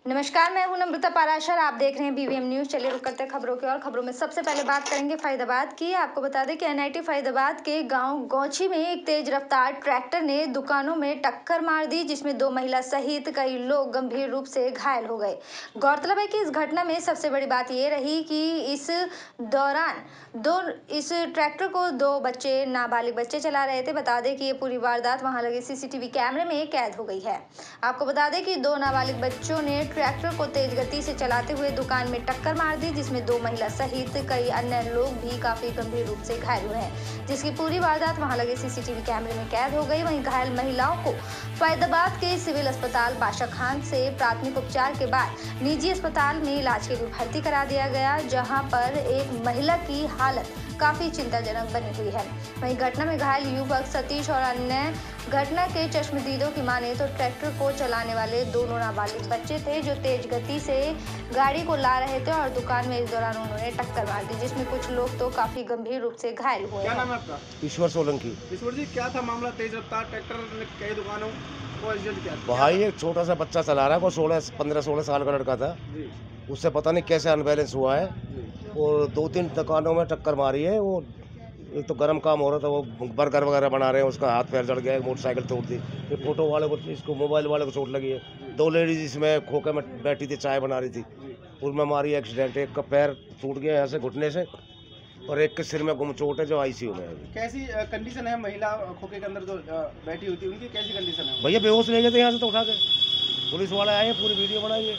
नमस्कार, मैं हूं नम्रता पाराशर। आप देख रहे हैं बीवीएम न्यूज। चलिए रुक करते हैं खबरों की और खबरों में सबसे पहले बात करेंगे फरीदाबाद की। आपको बता दें कि एनआईटी फरीदाबाद के गांव गौछी में एक तेज रफ्तार ट्रैक्टर ने दुकानों में टक्कर मार दी, जिसमें 2 महिला सहित कई लोग गंभीर रूप से घायल हो गए। गौरतलब है कि इस घटना में सबसे बड़ी बात यह रही कि इस दौरान इस ट्रैक्टर को 2 बच्चे, नाबालिग बच्चे चला रहे थे। बता दें कि ये पूरी वारदात वहां लगे सीसीटीवी कैमरे में कैद हो गई है। आपको बता दें कि 2 नाबालिग बच्चों ने ट्रैक्टर को तेज गति से चलाते हुए दुकान में टक्कर मार दी, जिसमें 2 महिला सहित कई अन्य लोग भी काफी गंभीर रूप से घायल हुए हैं, जिसकी पूरी वारदात वहां लगे सीसीटीवी कैमरे में कैद हो गई। वहीं घायल महिलाओं को फरीदाबाद के सिविल अस्पताल बादशाह खान से प्राथमिक उपचार के बाद निजी अस्पताल में इलाज के लिए भर्ती करा दिया गया, जहां पर एक महिला की हालत काफी चिंताजनक बनी हुई है। वहीं घटना में घायल युवक सतीश और अन्य घटना के चश्मदीदों की माने तो ट्रैक्टर को चलाने वाले दोनों नाबालिग बच्चे थे, जो तेज गति से गाड़ी को ला रहे थे और दुकान में इस दौरान उन्होंने टक्कर मार दी, जिसमें कुछ लोग तो काफी गंभीर रूप से घायल हुए। क्या नाम है आपका? ईश्वर सोलंकी। ईश्वर जी, क्या था मामला? तेज रफ्तार ट्रैक्टर ने कई दुकानों को एक्सीडेंट किया। भाई एक छोटा सा बच्चा चला रहा है, वो 15-16 साल का लड़का था जी। उससे पता नहीं कैसे अनबैलेंस हुआ है और 2-3 दुकानों में टक्कर मारी है। वो एक तो गर्म काम हो रहा था, वो बर्गर वगैरह बना रहे हैं, उसका हाथ पैर जड़ गया है, मोटरसाइकिल तोड़ दी। फिर फोटो वाले को, इसको मोबाइल वाले को चोट लगी है। 2 लेडीज इसमें खोखे में बैठी थी, चाय बना रही थी, उनमें मारी एक्सीडेंट। एक का पैर टूट गया यहाँ से घुटने से और एक के सिर में गुम चोट है, जो आईसीयू में है। कैसी कंडीशन है महिला खोखे के अंदर जो बैठी हुई थी, उनकी कैसी कंडीशन है? भैया बेहोश ले गए थे यहाँ से तो उठा के, पुलिस वाले आए, पूरी वीडियो बनाई है।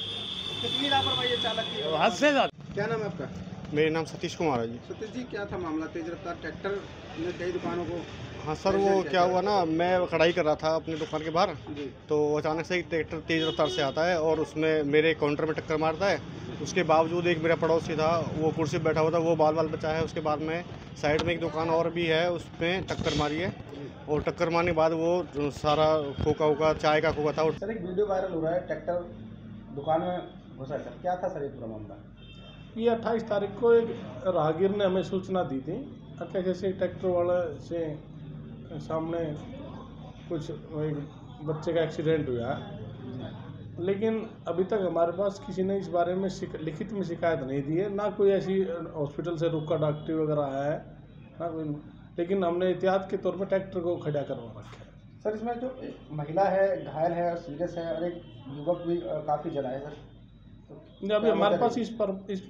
कितनी लापरवाही है चालक की? हद से ज्यादा। क्या नाम है आपका? मेरा नाम सतीश कुमार है जी। सतीश जी, क्या था मामला? तेज रफ्तार ट्रैक्टर ने कई दुकानों को। हाँ सर, वो क्या हुआ ना, मैं कढ़ाई कर रहा था अपनी दुकान के बाहर, जी। तो अचानक से एक ट्रैक्टर तेज़ रफ्तार से आता है और उसमें मेरे काउंटर में टक्कर मारता है। उसके बावजूद एक मेरा पड़ोसी था, वो कुर्सी पर बैठा हुआ था, वो बाल बचा है। उसके बाद में साइड में एक दुकान और भी है, उसमें टक्कर मारी है और टक्कर मारने के बाद वो सारा खोखा चाय का खोखा था। सर, एक वीडियो वायरल हो रहा है, ट्रैक्टर दुकान में घुसा है। सर, क्या था सर ये पूरा मामला? ये 28 तारीख को एक राहगीर ने हमें सूचना दी थी कि जैसे ट्रैक्टर वाले से सामने कुछ एक बच्चे का एक्सीडेंट हुआ है, लेकिन अभी तक हमारे पास किसी ने इस बारे में लिखित में शिकायत नहीं दी है। ना कोई ऐसी हॉस्पिटल से रुका डॉक्टरी वगैरह आया है, ना कोई, लेकिन हमने एहतियात के तौर पर ट्रैक्टर को खड़ा करवा रखा है। सर, इसमें जो महिला है घायल है और सीरियस है और एक युवक भी काफ़ी जला है। सर, अभी हमारे पास इस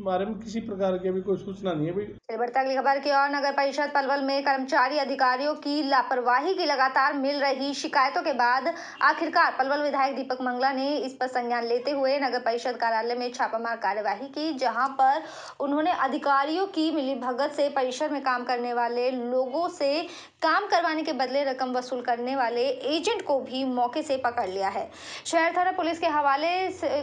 बारे में किसी प्रकार की अभी कोई सूचना नहीं है। बढ़ता अगली खबर की और। नगर परिषद पलवल में कर्मचारी अधिकारियों की लापरवाही की लगातार मिल रही शिकायतों के बाद आखिरकार पलवल विधायक दीपक मंगला ने इस पर संज्ञान लेते हुए नगर परिषद कार्यालय में छापामार कार्यवाही की, जहां पर उन्होंने अधिकारियों की मिलीभगत से परिसर में काम करने वाले लोगों से काम करवाने के बदले रकम वसूल करने वाले एजेंट को भी मौके से पकड़ लिया है। शहर थाना पुलिस के हवाले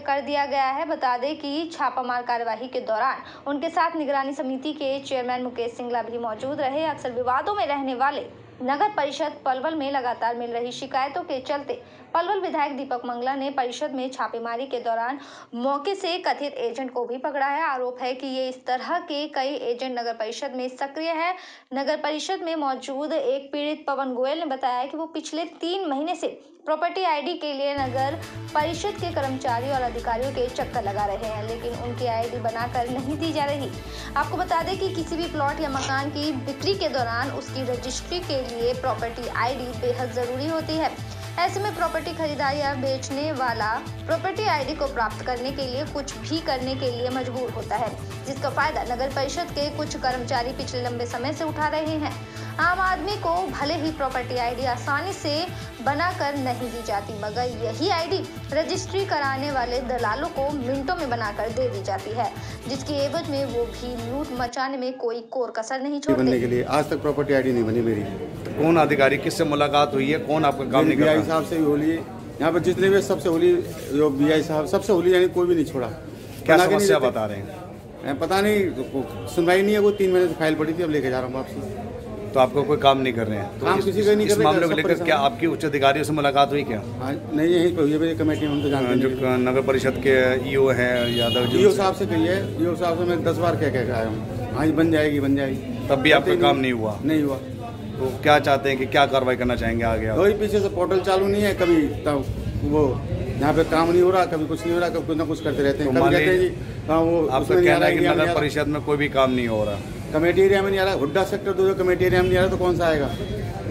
कर दिया गया है। बता दें कि छापामार कार्यवाही के दौरान उनके साथ निगरानी समिति के चेयरमैन मुकेश सिंगला भी मौजूद रहे। अक्सर विवादों में रहने वाले नगर परिषद पलवल में लगातार मिल रही शिकायतों के चलते पलवल विधायक दीपक मंगला ने परिषद में छापेमारी के दौरान मौके से कथित एजेंट को भी पकड़ा है। आरोप है कि ये इस तरह के कई एजेंट नगर परिषद में सक्रिय है। नगर परिषद में मौजूद एक पीड़ित पवन गोयल ने बताया कि वो पिछले 3 महीने से प्रॉपर्टी आईडी के लिए नगर परिषद के कर्मचारी और अधिकारियों के चक्कर लगा रहे हैं, लेकिन उनकी आईडी बनाकर नहीं दी जा रही। आपको बता दें कि किसी भी प्लॉट या मकान की बिक्री के दौरान उसकी रजिस्ट्री के लिए प्रॉपर्टी आईडी बेहद जरूरी होती है। ऐसे में प्रॉपर्टी खरीदार या बेचने वाला प्रॉपर्टी आईडी को प्राप्त करने के लिए कुछ भी करने के लिए मजबूर होता है, जिसका फायदा नगर परिषद के कुछ कर्मचारी पिछले लंबे समय से उठा रहे हैं। आम आदमी को भले ही प्रॉपर्टी आईडी आसानी से बनाकर नहीं दी जाती, मगर यही आईडी रजिस्ट्री कराने वाले दलालों को मिनटों में बनाकर दे दी जाती है, जिसकी एवज में वो भी लूट मचाने में कोई कोर कसर नहीं छोड़ते। बनने के लिए आज तक प्रॉपर्टी आईडी नहीं बनी मेरी। तो कौन अधिकारी, किससे मुलाकात हुई है, कौन आपका काम नहीं कर रहा? बीआई साहब से भी होली है, यहाँ पर जितने भी सबसे होली, जो बीआई साहब सबसे होली, यानी कोई भी नहीं छोड़ा। क्या समस्या बता रहे हैं? पता नहीं, सुनवाई नहीं है। वो 3 महीने से फाइल पड़ी थी, अब लेके जा रहा हूँ वापसी। तो आपको कोई काम नहीं कर रहे हैं? तो काम किसी का नहीं कर रहे। इस मामले को लेकर क्या आपकी उच्च अधिकारियों से मुलाकात हुई क्या? नहीं, यही तो ये मेरी कमेटी में हम तो जानते हैं। जो नगर परिषद के ईओ है यादव जी, ईओ साहब से कही है। ईओ साहब से मैं 10 बार कह के आया हूँ, हाँ बन जाएगी। तब भी आपका काम नहीं हुआ? नहीं हुआ। तो क्या चाहते हैं कि क्या कार्रवाई करना चाहेंगे आगे? वही पीछे से पोर्टल चालू नहीं है, कभी तब वो यहाँ पे काम नहीं हो रहा, कभी कुछ नहीं हो रहा, कभी कुछ ना कुछ करते रहते हैं। तो कभी कहते हैं जी हाँ वो आपका कहना है कि नगर परिषद में कोई भी काम नहीं हो रहा, कमेटी एरिया में नहीं आ रहा। हुड्डा सेक्टर 2 कमेटी एरिया में नहीं आ रहा तो कौन सा आएगा?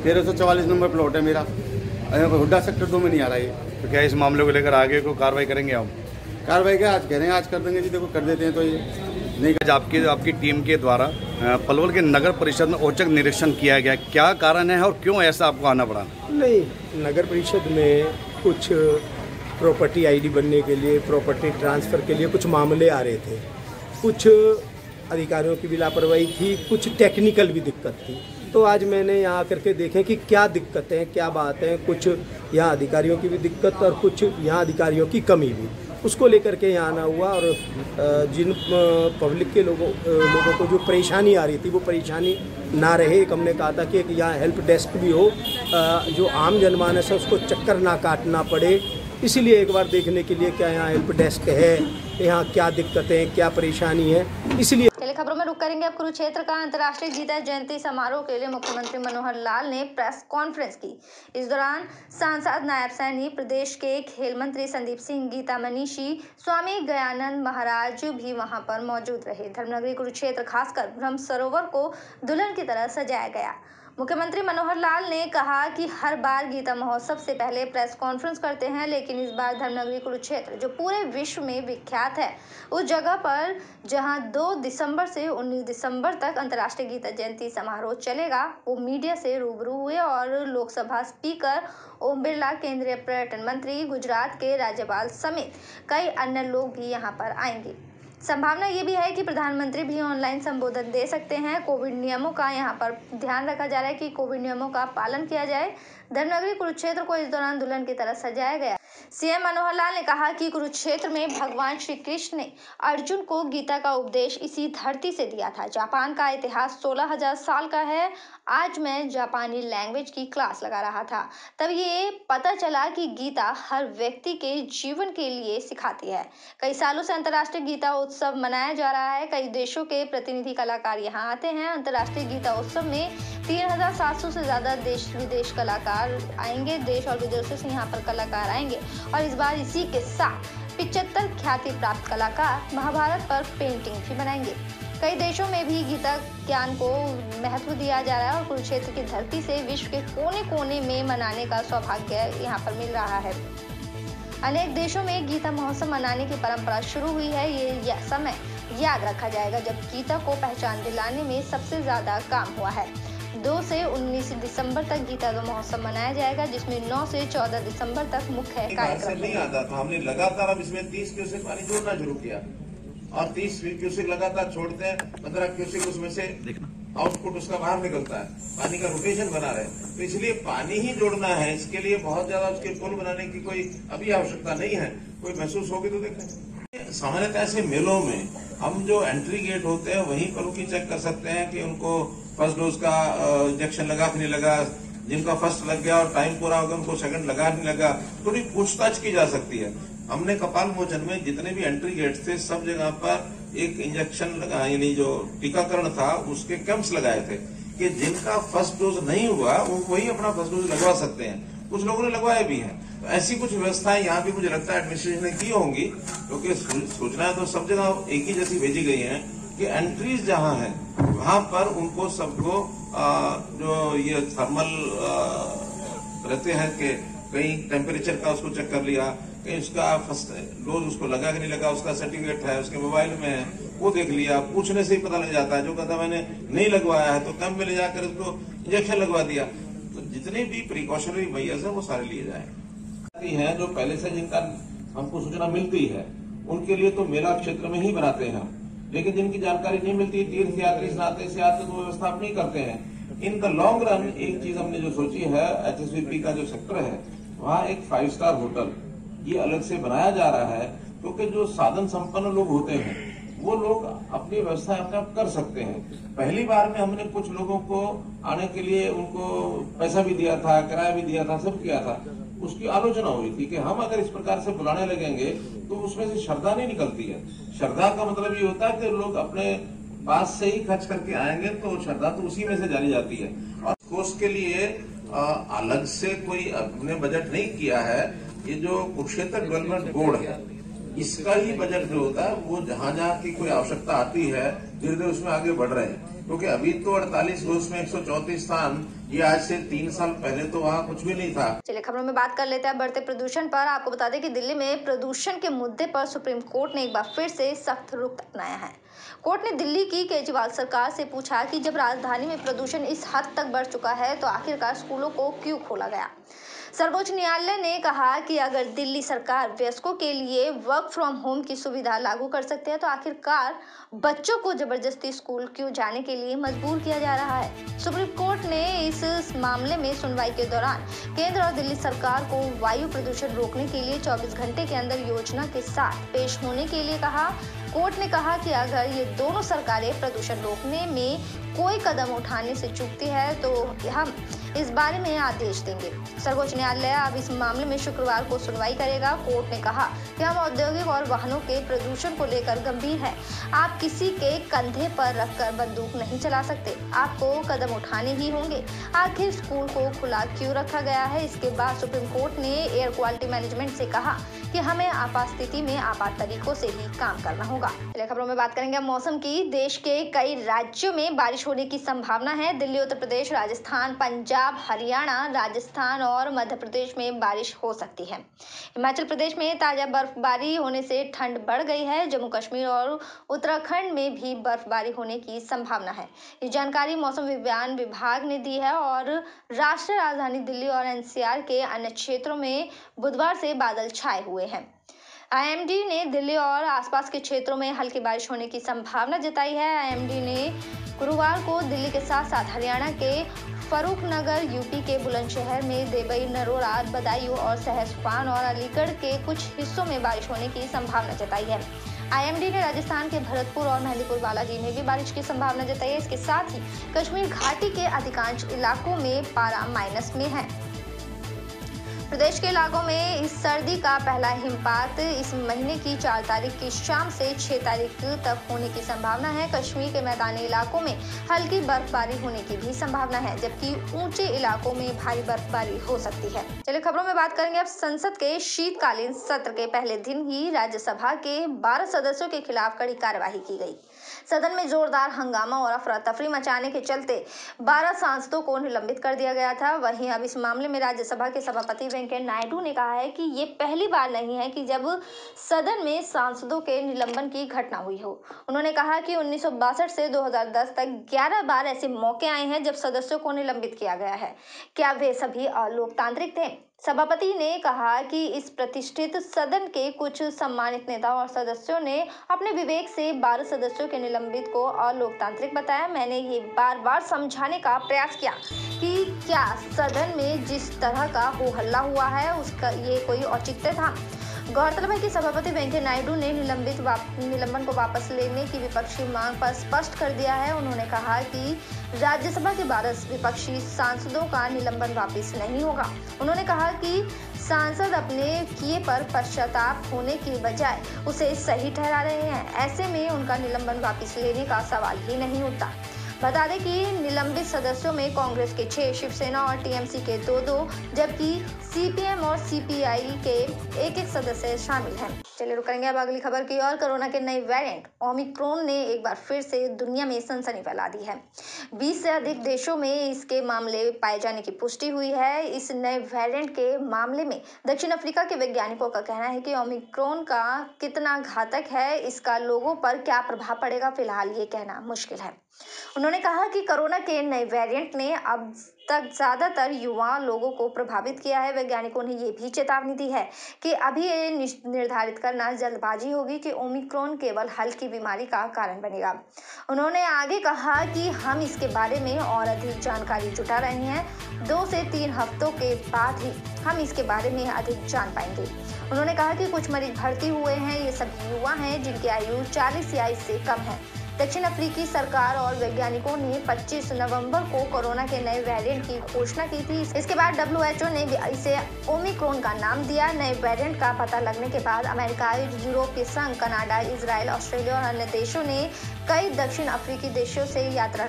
1344 नंबर प्लॉट है मेरा, हुड्डा सेक्टर 2 में नहीं आ रहा है। तो क्या इस मामले को लेकर आगे को कार्रवाई करेंगे हम? कार्रवाई क्या आज कह रहे हैं, आज कर देंगे जी, देखो कर देते हैं तो ये नहीं। आज आपकी टीम के द्वारा पलवल के नगर परिषद में औचक निरीक्षण किया गया, क्या कारण है और क्यों ऐसा आपको आना पड़ा? नहीं, नगर परिषद में कुछ प्रॉपर्टी आईडी बनने के लिए, प्रॉपर्टी ट्रांसफ़र के लिए कुछ मामले आ रहे थे। कुछ अधिकारियों की भी लापरवाही थी, कुछ टेक्निकल भी दिक्कत थी। तो आज मैंने यहाँ आकर के देखें कि क्या दिक्कतें हैं, क्या बात है। कुछ यहाँ अधिकारियों की भी दिक्कत और कुछ यहाँ अधिकारियों की कमी भी, उसको लेकर के यहाँ आना हुआ। और जिन पब्लिक के लोगों को जो परेशानी आ रही थी वो परेशानी ना रहे। एक हमने कहा था कि एक यहाँ हेल्प डेस्क भी हो, जो आम जनमानस है उसको चक्कर ना काटना पड़े। इसीलिए एक बार देखने के लिए क्या यहाँ हेल्प डेस्क है, यहाँ क्या दिक्कतें, क्या परेशानी है, इसलिए। चलिए खबरों में रुक करेंगे। अब कुरुक्षेत्र का अंतर्राष्ट्रीय गीता जयंती समारोह के लिए मुख्यमंत्री मनोहर लाल ने प्रेस कॉन्फ्रेंस की। इस दौरान सांसद नायब सैनी, प्रदेश के खेल मंत्री संदीप सिंह, गीता मनीषी, स्वामी गयानंद महाराज भी वहां पर मौजूद रहे। धर्मनगरी कुरुक्षेत्र खासकर ब्रह्म सरोवर को दुल्हन की तरह सजाया गया। मुख्यमंत्री मनोहर लाल ने कहा कि हर बार गीता महोत्सव से पहले प्रेस कॉन्फ्रेंस करते हैं, लेकिन इस बार धर्मनगरी कुरुक्षेत्र जो पूरे विश्व में विख्यात है, उस जगह पर जहां 2 दिसंबर से 19 दिसंबर तक अंतर्राष्ट्रीय गीता जयंती समारोह चलेगा, वो मीडिया से रूबरू हुए और लोकसभा स्पीकर ओम बिरला, केंद्रीय पर्यटन मंत्री, गुजरात के राज्यपाल समेत कई अन्य लोग भी यहाँ पर आएंगे। संभावना ये भी है कि प्रधानमंत्री भी ऑनलाइन संबोधन दे सकते हैं। कोविड नियमों का यहाँ पर ध्यान रखा जा रहा है कि कोविड नियमों का पालन किया जाए। धर्मनगरी कुरुक्षेत्र को इस दौरान दुल्हन की तरह सजाया गया। सीएम मनोहर लाल ने कहा कि कुरुक्षेत्र में भगवान श्री कृष्ण ने अर्जुन को गीता का उपदेश इसी धरती से दिया था। जापान का इतिहास 16,000 साल का है। आज मैं जापानी लैंग्वेज की क्लास लगा रहा था, तब ये पता चला कि गीता हर व्यक्ति के जीवन के लिए सिखाती है। कई सालों से अंतर्राष्ट्रीय गीता उत्सव मनाया जा रहा है। कई देशों के प्रतिनिधि कलाकार यहाँ आते हैं। अंतर्राष्ट्रीय गीता उत्सव में 3,700 से ज्यादा देश विदेश कलाकार आएंगे। देश और विदेशों से यहाँ पर कलाकार आएंगे और इस बार इसी के साथ 75 ख्याति प्राप्त कलाकार महाभारत पर पेंटिंग भी बनाएंगे। कई देशों में भी गीता ज्ञान को महत्व दिया जा रहा है और कुरुक्षेत्र की धरती से विश्व के कोने कोने में मनाने का सौभाग्य यहाँ पर मिल रहा है। अनेक देशों में गीता महोत्सव मनाने की परंपरा शुरू हुई है। ये समय याद रखा जाएगा जब गीता को पहचान दिलाने में सबसे ज्यादा काम हुआ है। 2 से 19 दिसंबर तक गीता महोत्सव मनाया जाएगा, जिसमें 9 से 14 दिसंबर तक मुख्य कार्यक्रम नहीं आता था। हमने लगातार अब इसमें 30 क्यूसेक पानी जोड़ना शुरू किया और 30 क्यूसेक लगातार छोड़ते हैं। 15 क्यूसेक उसमें से आउटपुट उसका बाहर निकलता है। पानी का रोटेशन बना रहे, तो इसलिए पानी ही जोड़ना है। इसके लिए बहुत ज्यादा उसके पुल बनाने की कोई अभी आवश्यकता नहीं है। कोई महसूस होगी तो देखें। सामान्यतः ऐसे मेलों में हम जो एंट्री गेट होते हैं वहीं पर उनकी चेक कर सकते हैं कि उनको फर्स्ट डोज का इंजेक्शन लगा कि नहीं लगा। जिनका फर्स्ट लग गया और टाइम पूरा हो गया उनको सेकंड लगा नहीं लगा, थोड़ी पूछताछ की जा सकती है। हमने कपाल मोचन में जितने भी एंट्री गेट थे सब जगह पर एक इंजेक्शन लगा, यानी जो टीकाकरण था उसके कैंप्स लगाए थे कि जिनका फर्स्ट डोज नहीं हुआ वो वही अपना फर्स्ट डोज लगवा सकते हैं। कुछ लोगों ने लगवाए भी हैं। तो ऐसी कुछ व्यवस्थाएं यहाँ भी मुझे लगता है एडमिनिस्ट्रेशन ने की होंगी, क्योंकि सूचनाएं तो सब जगह एक ही जैसी भेजी गई हैं कि एंट्रीज जहाँ है वहां पर उनको सबको जो ये थर्मल रहते हैं कि कहीं टेम्परेचर का उसको चेक कर लिया, कहीं उसका फर्स्ट डोज उसको लगा कि नहीं लगा, उसका सर्टिफिकेट है उसके मोबाइल में है, वो देख लिया। पूछने से ही पता लग जाता है। जो कहता मैंने नहीं लगवाया है तो कैंप में ले जाकर उसको इंजेक्शन लगवा दिया। तो जितने भी प्रिकॉशनरी मेजर्स है वो सारे लिए जाए हैं। जो पहले से जिनका हमको सूचना मिलती है उनके लिए तो मेला क्षेत्र में ही बनाते हैं, लेकिन जिनकी जानकारी नहीं मिलती, तीर्थ यात्री स्नाते से आते तो व्यवस्था आप नहीं करते हैं। इन द लॉन्ग रन एक चीज हमने जो सोची है, HSVP का जो सेक्टर है वहाँ एक 5 स्टार होटल ये अलग से बनाया जा रहा है, क्योंकि जो साधन संपन्न लोग होते हैं वो लोग अपनी व्यवस्था अपने आप कर सकते हैं। पहली बार में हमने कुछ लोगों को आने के लिए उनको पैसा भी दिया था, किराया भी दिया था, सब किया था। उसकी आलोचना हुई थी कि हम अगर इस प्रकार से बुलाने लगेंगे तो उसमें से श्रद्धा नहीं निकलती है। श्रद्धा का मतलब ये होता है कि लोग अपने पास से ही खर्च करके आएंगे, तो श्रद्धा तो उसी में से जानी जाती है। और कोर्स के लिए अलग से कोई अपने बजट नहीं किया है, ये जो कुरुक्षेत्र डेवलपमेंट बोर्ड है, इसका ही बजट जो होता है वो जहाँ जहाँ की कोई आवश्यकता आती है धीरे धीरे उसमें आगे बढ़ रहे हैं। क्योंकि अभी तो 48 रोज में 134 स्थान, ये आज से 3 साल पहले तो वहाँ कुछ भी नहीं था। चलिए खबरों में बात कर लेते हैं बढ़ते प्रदूषण पर। आपको बता दें कि दिल्ली में प्रदूषण के मुद्दे पर सुप्रीम कोर्ट ने एक बार फिर से सख्त रुख अपनाया है। कोर्ट ने दिल्ली की केजरीवाल सरकार से पूछा कि जब राजधानी में प्रदूषण इस हद तक बढ़ चुका है तो आखिरकार स्कूलों को क्यों खोला गया। सर्वोच्च न्यायालय ने कहा कि अगर दिल्ली सरकार वयस्कों के लिए वर्क फ्रॉम होम की सुविधा लागू कर सकती है तो आखिरकार बच्चों को जबरदस्ती स्कूल क्यों जाने के लिए मजबूर किया जा रहा है। सुप्रीम कोर्ट ने इस मामले में सुनवाई के दौरान केंद्र और दिल्ली सरकार को वायु प्रदूषण रोकने के लिए 24 घंटे के अंदर योजना के साथ पेश होने के लिए कहा। कोर्ट ने कहा कि अगर ये दोनों सरकारें प्रदूषण रोकने में कोई कदम उठाने से चूकती है तो हम इस बारे में आदेश देंगे। सर्वोच्च न्यायालय अब इस मामले में शुक्रवार को सुनवाई करेगा। कोर्ट ने कहा कि हम औद्योगिक और वाहनों के प्रदूषण को लेकर गंभीर हैं। आप किसी के कंधे पर रखकर बंदूक नहीं चला सकते, आपको कदम उठाने ही होंगे। आखिर स्कूल को खुला क्यों रखा गया है। इसके बाद सुप्रीम कोर्ट ने एयर क्वालिटी मैनेजमेंट से कहा कि हमें आपात स्थिति में आपात तरीकों से ही काम करना होगा। अगली खबरों में बात करेंगे मौसम की। देश के कई राज्यों में बारिश होने की संभावना है। दिल्ली, उत्तर प्रदेश, राजस्थान, पंजाब, हरियाणा, राजस्थान और मध्य प्रदेश में बारिश हो सकती है। हिमाचल प्रदेश में ताजा बर्फबारी होने से ठंड बढ़ गई है। जम्मू कश्मीर और उत्तराखंड में भी बर्फबारी होने की संभावना है। ये जानकारी मौसम विज्ञान विभाग ने दी है और राष्ट्रीय राजधानी दिल्ली और एनसीआर के अन्य क्षेत्रों में बुधवार से बादल छाए हुए हैं। आईएमडी ने दिल्ली और आसपास के क्षेत्रों में हल्की बारिश होने की संभावना जताई है। आईएमडी ने गुरुवार को दिल्ली के साथ साथ हरियाणा के फरूखनगर, यूपी के बुलंदशहर में देवई, नरोरा, बदायूं और सहसपान और अलीगढ़ के कुछ हिस्सों में बारिश होने की संभावना जताई है। आईएमडी ने राजस्थान के भरतपुर और मेहंदीपुर बालाजी में भी बारिश की संभावना जताई है। इसके साथ ही कश्मीर घाटी के अधिकांश इलाकों में पारा माइनस में है। प्रदेश के इलाकों में इस सर्दी का पहला हिमपात इस महीने की 4 तारीख की शाम से 6 तारीख तक होने की संभावना है। कश्मीर के मैदानी इलाकों में हल्की बर्फबारी होने की भी संभावना है, जबकि ऊंचे इलाकों में भारी बर्फबारी हो सकती है। चलिए खबरों में बात करेंगे अब संसद के शीतकालीन सत्र के पहले दिन ही राज्यसभा के 12 सदस्यों के खिलाफ कड़ी कार्यवाही की गई। सदन में जोरदार हंगामा और अफरा तफरी मचाने के चलते 12 सांसदों को निलंबित कर दिया गया था। वहीं अब इस मामले में राज्यसभा के सभापति वेंकैया नायडू ने कहा है कि ये पहली बार नहीं है कि जब सदन में सांसदों के निलंबन की घटना हुई हो। उन्होंने कहा कि 1962 से 2010 तक 11 बार ऐसे मौके आए हैं जब सदस्यों को निलंबित किया गया है। क्या वे सभी अलोकतांत्रिक थे? सभापति ने कहा कि इस प्रतिष्ठित सदन के कुछ सम्मानित नेता और सदस्यों ने अपने विवेक से 12 सदस्यों के निलंबित को अलोकतांत्रिक बताया। मैंने ये बार बार समझाने का प्रयास किया कि क्या सदन में जिस तरह का हो हल्ला हुआ है उसका ये कोई औचित्य था। गौरतलब है कि सभापति वेंकैया नायडू ने निलंबन को वापस लेने की विपक्षी मांग पर स्पष्ट कर दिया है। उन्होंने कहा कि राज्यसभा के 12 विपक्षी सांसदों का निलंबन वापस नहीं होगा। उन्होंने कहा कि सांसद अपने किए पर पश्चाताप होने की बजाय उसे सही ठहरा रहे हैं। ऐसे में उनका निलंबन वापस लेने का सवाल ही नहीं उठता। बता दें कि निलंबित सदस्यों में कांग्रेस के 6, शिवसेना और टीएमसी के 2, जबकि सीपीएम और सीपीआई के 1 सदस्य शामिल हैं। चलिए रुक करेंगे अब अगली खबर की ओर। कोरोना के नए वेरिएंट ओमिक्रॉन ने एक बार फिर से दुनिया में सनसनी फैला दी है। 20 से अधिक देशों में इसके मामले पाए जाने की पुष्टि हुई है। इस नए वेरिएंट के मामले में दक्षिण अफ्रीका के वैज्ञानिकों का कहना है कि ओमिक्रॉन का कितना घातक है, इसका लोगों पर क्या प्रभाव पड़ेगा, फिलहाल ये कहना मुश्किल है। उन्होंने कहा कि कोरोना के नए वेरिएंट ने अब तक ज्यादातर युवा लोगों को प्रभावित किया है। वैज्ञानिकों ने ये भी चेतावनी दी है कि अभी ये निर्धारित करना जल्दबाजी होगी कि ओमिक्रॉन केवल हल्की बीमारी का कारण बनेगा। उन्होंने आगे कहा कि हम इसके बारे में और अधिक जानकारी जुटा रहे हैं। 2 से 3 हफ्तों के बाद ही हम इसके बारे में अधिक जान पाएंगे। उन्होंने कहा कि कुछ मरीज भर्ती हुए हैं, ये सभी युवा हैं जिनकी आयु 40 या इससे कम है। दक्षिण अफ्रीकी सरकार और वैज्ञानिकों ने 25 नवंबर को कोरोना के नए वेरिएंट की घोषणा की थी। इसके बाद WHO ने इसे ओमिक्रॉन का नाम दिया। नए वेरिएंट का पता लगने के बाद अमेरिका, यूरोपीय संघ, कनाडा, इजराइल, ऑस्ट्रेलिया और अन्य देशों ने कई दक्षिण अफ्रीकी देशों से यात्रा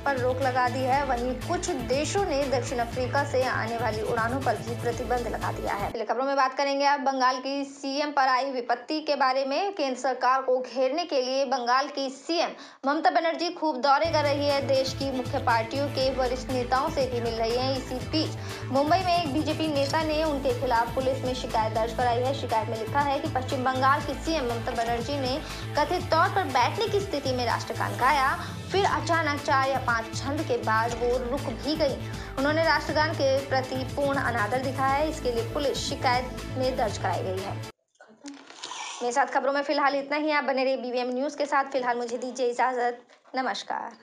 पर रोक लगा दी है। वहीं कुछ देशों ने दक्षिण अफ्रीका से आने वाली उड़ानों पर भी प्रतिबंध लगा दिया है। अगली खबरों में बात करेंगे अब बंगाल की सीएम पर आई विपत्ति के बारे में। केंद्र सरकार को घेरने के लिए बंगाल की सीएम ममता बनर्जी खूब दौरे कर रही है। देश की मुख्य पार्टियों के वरिष्ठ नेताओं से भी मिल रही है। इसी बीच मुंबई में एक बीजेपी नेता ने उनके खिलाफ पुलिस में शिकायत दर्ज कराई है। शिकायत में लिखा है कि पश्चिम बंगाल की सीएम ममता बनर्जी ने कथित तौर पर बैठने की स्थिति में राष्ट्रगान गाया, फिर अचानक 4 या 5 छंद के बाद वो रुक भी गई। उन्होंने राष्ट्रगान के प्रति पूर्ण अनादर दिखाया है। इसके लिए पुलिस शिकायत में दर्ज कराई गई है। मेरे साथ खबरों में फिलहाल इतना ही। आप बने रहिए BVM न्यूज़ के साथ। फिलहाल मुझे दीजिए इजाजत। नमस्कार।